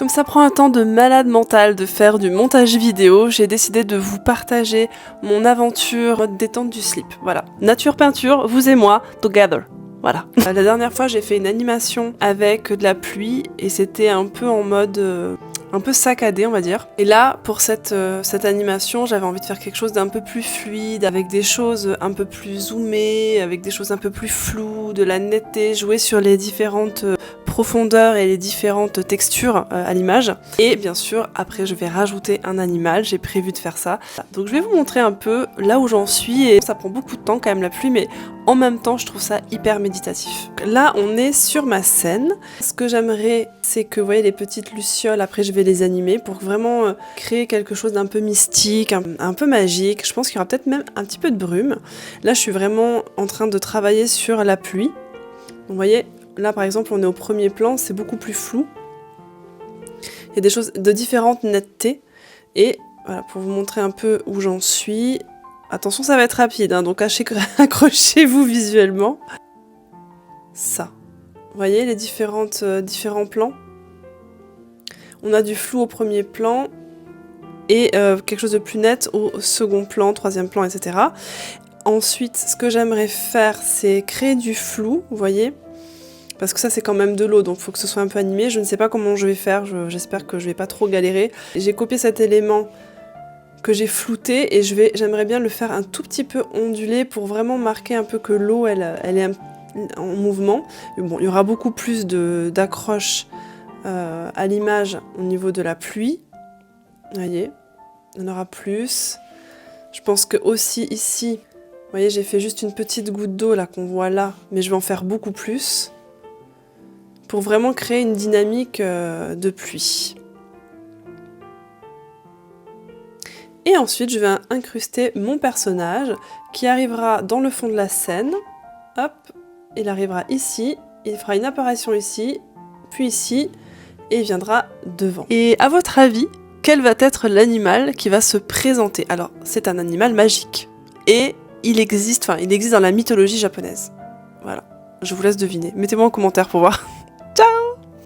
Comme ça prend un temps de malade mental de faire du montage vidéo, j'ai décidé de vous partager mon aventure mode détente du slip. Voilà. Nature peinture, vous et moi, together. Voilà. La dernière fois, j'ai fait une animation avec de la pluie et c'était un peu en mode un peu saccadé, on va dire. Et là, pour cette animation, j'avais envie de faire quelque chose d'un peu plus fluide, avec des choses un peu plus zoomées, avec des choses un peu plus floues, de la netteté, jouer sur les différentes profondeurs et les différentes textures à l'image. Et bien sûr, après, je vais rajouter un animal, j'ai prévu de faire ça. Donc je vais vous montrer un peu là où j'en suis, et ça prend beaucoup de temps quand même la pluie, mais en même temps, je trouve ça hyper méditatif. Là, on est sur ma scène. Ce que j'aimerais, c'est que, vous voyez, les petites lucioles, après, je vais les animer pour vraiment créer quelque chose d'un peu mystique, un peu magique. Je pense qu'il y aura peut-être même un petit peu de brume. Là, je suis vraiment en train de travailler sur la pluie. Vous voyez, là, par exemple, on est au premier plan, c'est beaucoup plus flou. Il y a des choses de différentes nettetés. Et voilà, pour vous montrer un peu où j'en suis... Attention, ça va être rapide, hein, donc accrochez-vous visuellement. Ça. Vous voyez les différents plans? On a du flou au premier plan et quelque chose de plus net au second plan, troisième plan, etc. Ensuite, ce que j'aimerais faire, c'est créer du flou, vous voyez? Parce que ça, c'est quand même de l'eau, donc il faut que ce soit un peu animé. Je ne sais pas comment je vais faire, j'espère que je vais pas trop galérer. J'ai copié cet élément que j'ai flouté et j'aimerais bien le faire un tout petit peu ondulé pour vraiment marquer un peu que l'eau elle est en mouvement. Bon, il y aura beaucoup plus d'accroche à l'image au niveau de la pluie. Vous voyez, il y en aura plus. Je pense que aussi ici, vous voyez, j'ai fait juste une petite goutte d'eau là qu'on voit là, mais je vais en faire beaucoup plus pour vraiment créer une dynamique de pluie. Et ensuite, je vais incruster mon personnage qui arrivera dans le fond de la scène. Hop, il arrivera ici, il fera une apparition ici, puis ici, et il viendra devant. Et à votre avis, quel va être l'animal qui va se présenter? Alors, c'est un animal magique. Et il existe dans la mythologie japonaise. Voilà, je vous laisse deviner. Mettez-moi en commentaire pour voir.